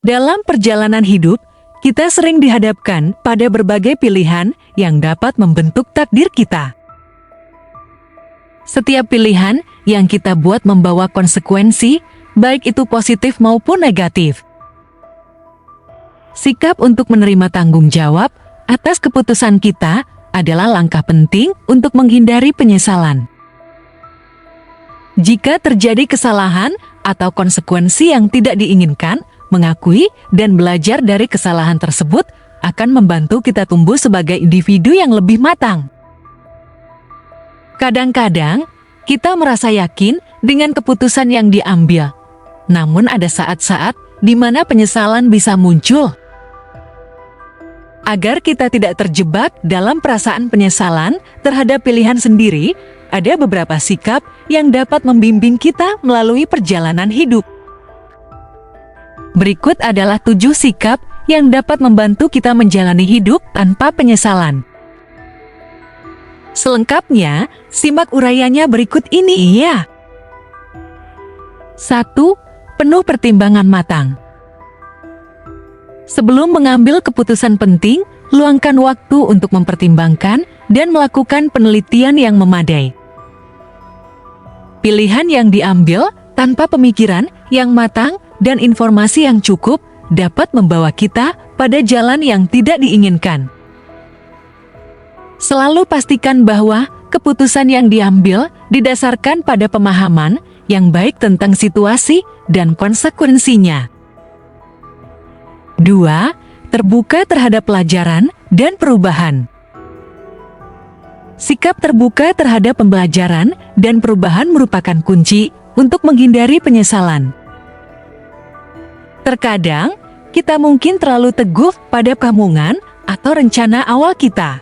Dalam perjalanan hidup, kita sering dihadapkan pada berbagai pilihan yang dapat membentuk takdir kita. Setiap pilihan yang kita buat membawa konsekuensi, baik itu positif maupun negatif. Sikap untuk menerima tanggung jawab atas keputusan kita adalah langkah penting untuk menghindari penyesalan. Jika terjadi kesalahan atau konsekuensi yang tidak diinginkan, mengakui dan belajar dari kesalahan tersebut akan membantu kita tumbuh sebagai individu yang lebih matang. Kadang-kadang, kita merasa yakin dengan keputusan yang diambil. Namun ada saat-saat di mana penyesalan bisa muncul. Agar kita tidak terjebak dalam perasaan penyesalan terhadap pilihan sendiri, ada beberapa sikap yang dapat membimbing kita melalui perjalanan hidup. Berikut adalah 7 sikap yang dapat membantu kita menjalani hidup tanpa penyesalan. Selengkapnya, simak uraiannya berikut ini ya. 1. Penuh pertimbangan matang. Sebelum mengambil keputusan penting, luangkan waktu untuk mempertimbangkan dan melakukan penelitian yang memadai. Pilihan yang diambil tanpa pemikiran yang matang dan informasi yang cukup dapat membawa kita pada jalan yang tidak diinginkan. Selalu pastikan bahwa keputusan yang diambil didasarkan pada pemahaman yang baik tentang situasi dan konsekuensinya. 2. Terbuka terhadap pelajaran dan perubahan. Sikap terbuka terhadap pembelajaran dan perubahan merupakan kunci untuk menghindari penyesalan. Terkadang, kita mungkin terlalu teguh pada pamungan atau rencana awal kita.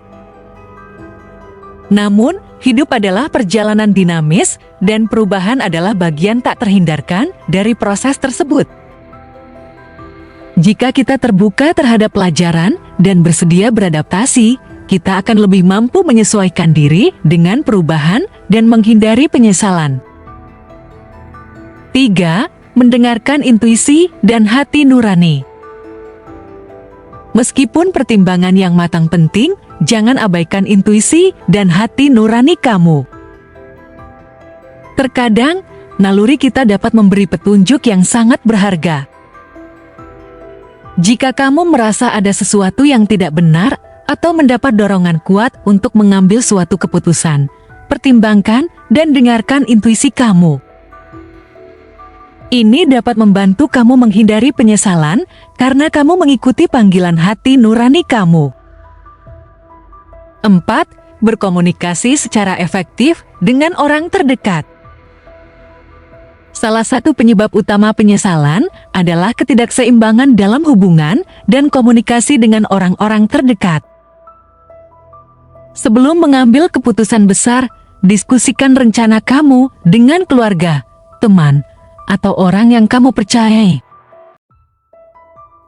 Namun, hidup adalah perjalanan dinamis dan perubahan adalah bagian tak terhindarkan dari proses tersebut. Jika kita terbuka terhadap pelajaran dan bersedia beradaptasi, kita akan lebih mampu menyesuaikan diri dengan perubahan dan menghindari penyesalan. 3. Mendengarkan intuisi dan hati nurani. Meskipun pertimbangan yang matang penting, jangan abaikan intuisi dan hati nurani kamu. Terkadang, naluri kita dapat memberi petunjuk yang sangat berharga. Jika kamu merasa ada sesuatu yang tidak benar atau mendapat dorongan kuat untuk mengambil suatu keputusan, pertimbangkan dan dengarkan intuisi kamu. Ini dapat membantu kamu menghindari penyesalan karena kamu mengikuti panggilan hati nurani kamu. 4. Berkomunikasi secara efektif dengan orang terdekat. Salah satu penyebab utama penyesalan adalah ketidakseimbangan dalam hubungan dan komunikasi dengan orang-orang terdekat. Sebelum mengambil keputusan besar, diskusikan rencana kamu dengan keluarga, teman, atau orang yang kamu percayai.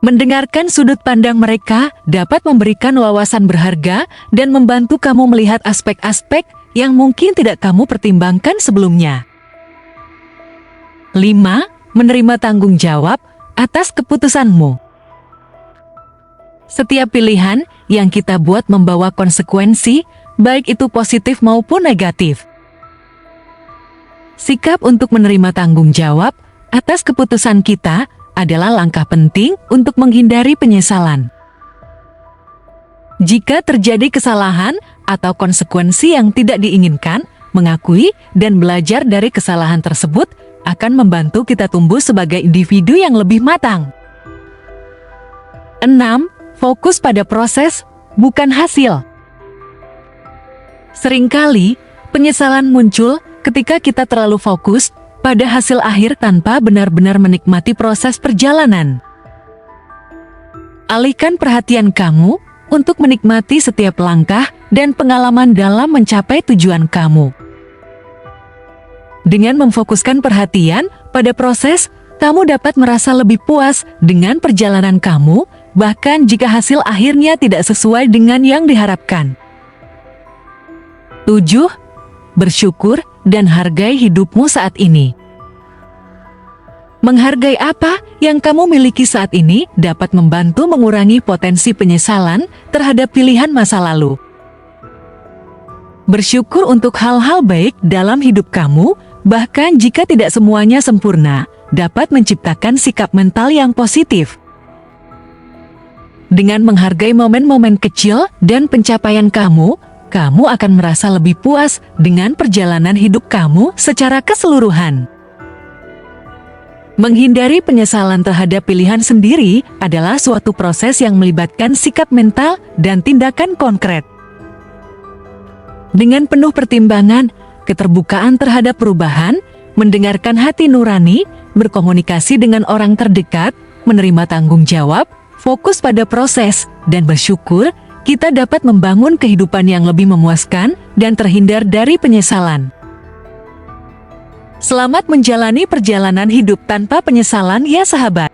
Mendengarkan sudut pandang mereka dapat memberikan wawasan berharga dan membantu kamu melihat aspek-aspek yang mungkin tidak kamu pertimbangkan sebelumnya. 5. Menerima tanggung jawab atas keputusanmu. Setiap pilihan yang kita buat membawa konsekuensi, baik itu positif maupun negatif. Sikap untuk menerima tanggung jawab atas keputusan kita adalah langkah penting untuk menghindari penyesalan. Jika terjadi kesalahan atau konsekuensi yang tidak diinginkan, mengakui dan belajar dari kesalahan tersebut akan membantu kita tumbuh sebagai individu yang lebih matang. 6. Fokus pada proses, bukan hasil. Seringkali, penyesalan muncul ketika kita terlalu fokus pada hasil akhir tanpa benar-benar menikmati proses perjalanan. Alihkan perhatian kamu untuk menikmati setiap langkah dan pengalaman dalam mencapai tujuan kamu. Dengan memfokuskan perhatian pada proses, kamu dapat merasa lebih puas dengan perjalanan kamu, bahkan jika hasil akhirnya tidak sesuai dengan yang diharapkan. 7. Bersyukur dan hargai hidupmu saat ini. Menghargai apa yang kamu miliki saat ini dapat membantu mengurangi potensi penyesalan terhadap pilihan masa lalu. Bersyukur untuk hal-hal baik dalam hidup kamu, bahkan jika tidak semuanya sempurna, dapat menciptakan sikap mental yang positif. Dengan menghargai momen-momen kecil dan pencapaian kamu, kamu akan merasa lebih puas dengan perjalanan hidup kamu secara keseluruhan. Menghindari penyesalan terhadap pilihan sendiri adalah suatu proses yang melibatkan sikap mental dan tindakan konkret. Dengan penuh pertimbangan, keterbukaan terhadap perubahan, mendengarkan hati nurani, berkomunikasi dengan orang terdekat, menerima tanggung jawab, fokus pada proses, dan bersyukur, kita dapat membangun kehidupan yang lebih memuaskan dan terhindar dari penyesalan. Selamat menjalani perjalanan hidup tanpa penyesalan ya sahabat.